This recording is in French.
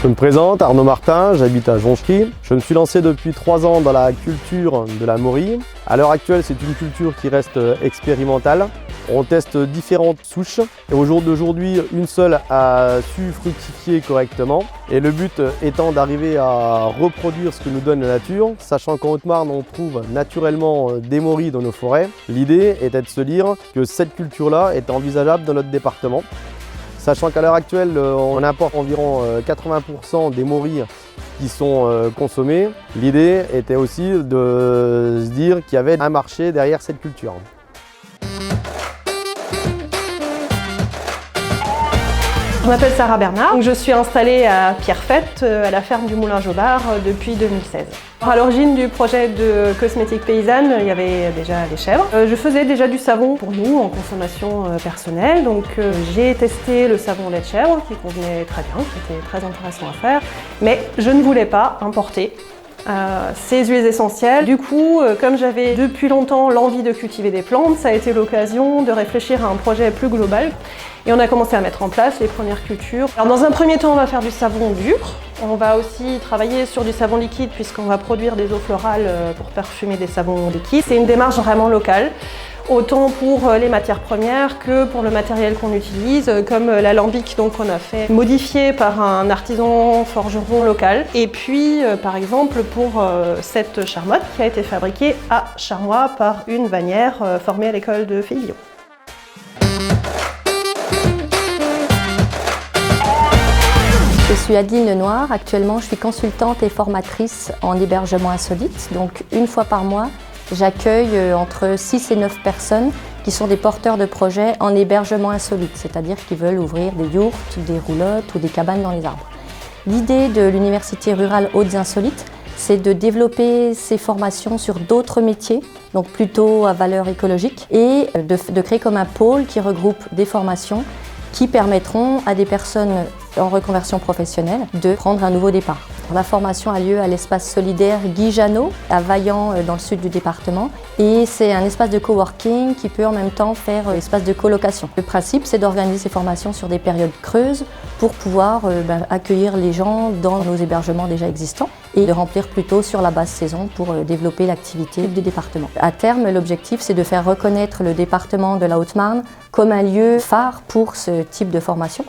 Je me présente, Arnaud Martin, j'habite à Jonchery. Je me suis lancé depuis 3 ans dans la culture de la morille. À l'heure actuelle, c'est une culture qui reste expérimentale. On teste différentes souches et au jour d'aujourd'hui, une seule a su fructifier correctement. Et le but étant d'arriver à reproduire ce que nous donne la nature, sachant qu'en Haute-Marne, on trouve naturellement des morilles dans nos forêts. L'idée était de se dire que cette culture-là est envisageable dans notre département. Sachant qu'à l'heure actuelle, on importe environ 80% des morilles qui sont consommées. L'idée était aussi de se dire qu'il y avait un marché derrière cette culture. Je m'appelle Sarah Bernard, je suis installée à Pierrefaite, à la ferme du Moulin Jobard, depuis 2016. À l'origine du projet de cosmétique paysanne, il y avait déjà les chèvres. Je faisais déjà du savon pour nous en consommation personnelle, donc j'ai testé le savon au lait de chèvre qui convenait très bien, qui était très intéressant à faire, mais je ne voulais pas importer ces huiles essentielles. Du coup, comme j'avais depuis longtemps l'envie de cultiver des plantes, ça a été l'occasion de réfléchir à un projet plus global. Et on a commencé à mettre en place les premières cultures. Alors dans un premier temps, on va faire du savon dur. On va aussi travailler sur du savon liquide puisqu'on va produire des eaux florales pour parfumer des savons liquides. C'est une démarche vraiment locale, autant pour les matières premières que pour le matériel qu'on utilise, comme l'alambic qu'on a fait modifié par un artisan forgeron local. Et puis par exemple pour cette charmotte qui a été fabriquée à Charmois par une vannière formée à l'école de Févillon. Je suis Adeline Lenoir, actuellement je suis consultante et formatrice en hébergement insolite. Donc une fois par mois, j'accueille entre 6 et 9 personnes qui sont des porteurs de projets en hébergement insolite, c'est-à-dire qui veulent ouvrir des yourtes, des roulottes ou des cabanes dans les arbres. L'idée de l'Université rurale Hautes-Insolites, c'est de développer ces formations sur d'autres métiers, donc plutôt à valeur écologique, et de créer comme un pôle qui regroupe des formations qui permettront à des personnes en reconversion professionnelle de prendre un nouveau départ. La formation a lieu à l'espace solidaire Guy Janot, à Vaillant dans le sud du département, et c'est un espace de coworking qui peut en même temps faire espace de colocation. Le principe, c'est d'organiser ces formations sur des périodes creuses pour pouvoir accueillir les gens dans nos hébergements déjà existants et de remplir plutôt sur la basse saison pour développer l'activité du département. À terme, l'objectif, c'est de faire reconnaître le département de la Haute-Marne comme un lieu phare pour ce type de formation.